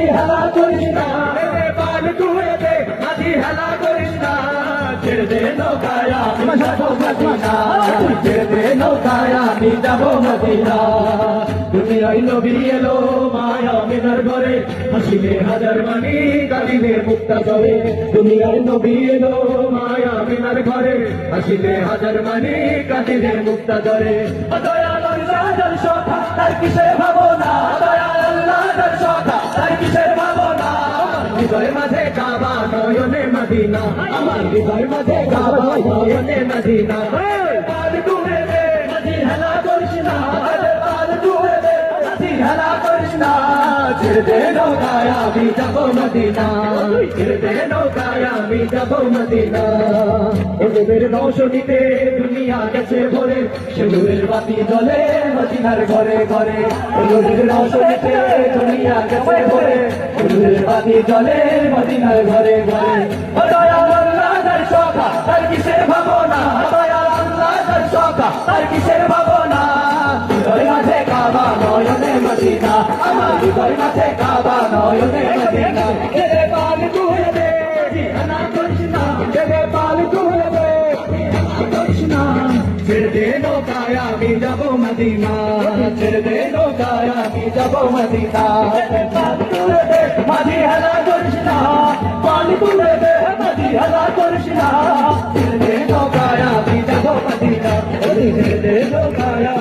মাঝি হেলা করিস না পাল তুলে দে মাঝি হেলা করিস না ছেড়ে দে নৌকায় আমি যাবো মদিনা ছেড়ে দে নৌকায় আমি যাবো মদিনা দুনিয়ায় নবী এলো মায়া মিনার ঘরে হাসিলে হাজার মানি কাঁদিলে মুক্তা ঝরে দুনিয়ায় নবী এলো মায়া মিনার ঘরে হাসিলে হাজার মানি কাঁদিলে মুক্তা ঝরে দয়াল আল্লাহর সখা তার কিসের ভাবনা দয়াল আল্লাহর সখা তার কিসের ভাবনা হৃদয় মাঝে কাবা নয়নে মদিনা আমার হৃদয় মাঝে কাবা নয়নে মদিনা পাল তুলে দে মাঝি হেলা করিস না পাল তুলে দে মাঝি হেলা করিস না ছেড়ে দে নৌকায় আমি যাবো মদিনা ছেড়ে দে নৌকায় আমি যাবো মদিনা ওদের রৌশনীতে দুনিয়া গেছে ভরে সেগুলোর বাতি জ্বলে মদিনার ঘরে ঘরে ওদের রৌশনীতে দুনিয়া গেছে ভরে সেগুলোর বাতি জ্বলে মদিনার ঘরে ঘরে দয়াল আল্লাহর সখা তার কিসের ভাবনা দয়াল আল্লাহর সখা তার কিসের ভাবনা হৃদয় মাঝে কাবা নয়নে মদিনা আমার হৃদয় মাঝে কাবা নয়নে মদিনা ছেড়ে পাল তুলে দে হেলা করিস না ছেড়ে পাল তুলে দে করিস না ছেড়ে দে নৌকায় আমি যাবো মদিনা ছেড়ে দে নৌকায় আমি যাবো মদিনা পাল তুলে দে মাঝি হেলা করিস না পাল তুলে দে মাঝি হেলা করিস না ছেড়ে দে নৌকায় আমি যাবো মদিনা ছেড়ে দে নৌকায়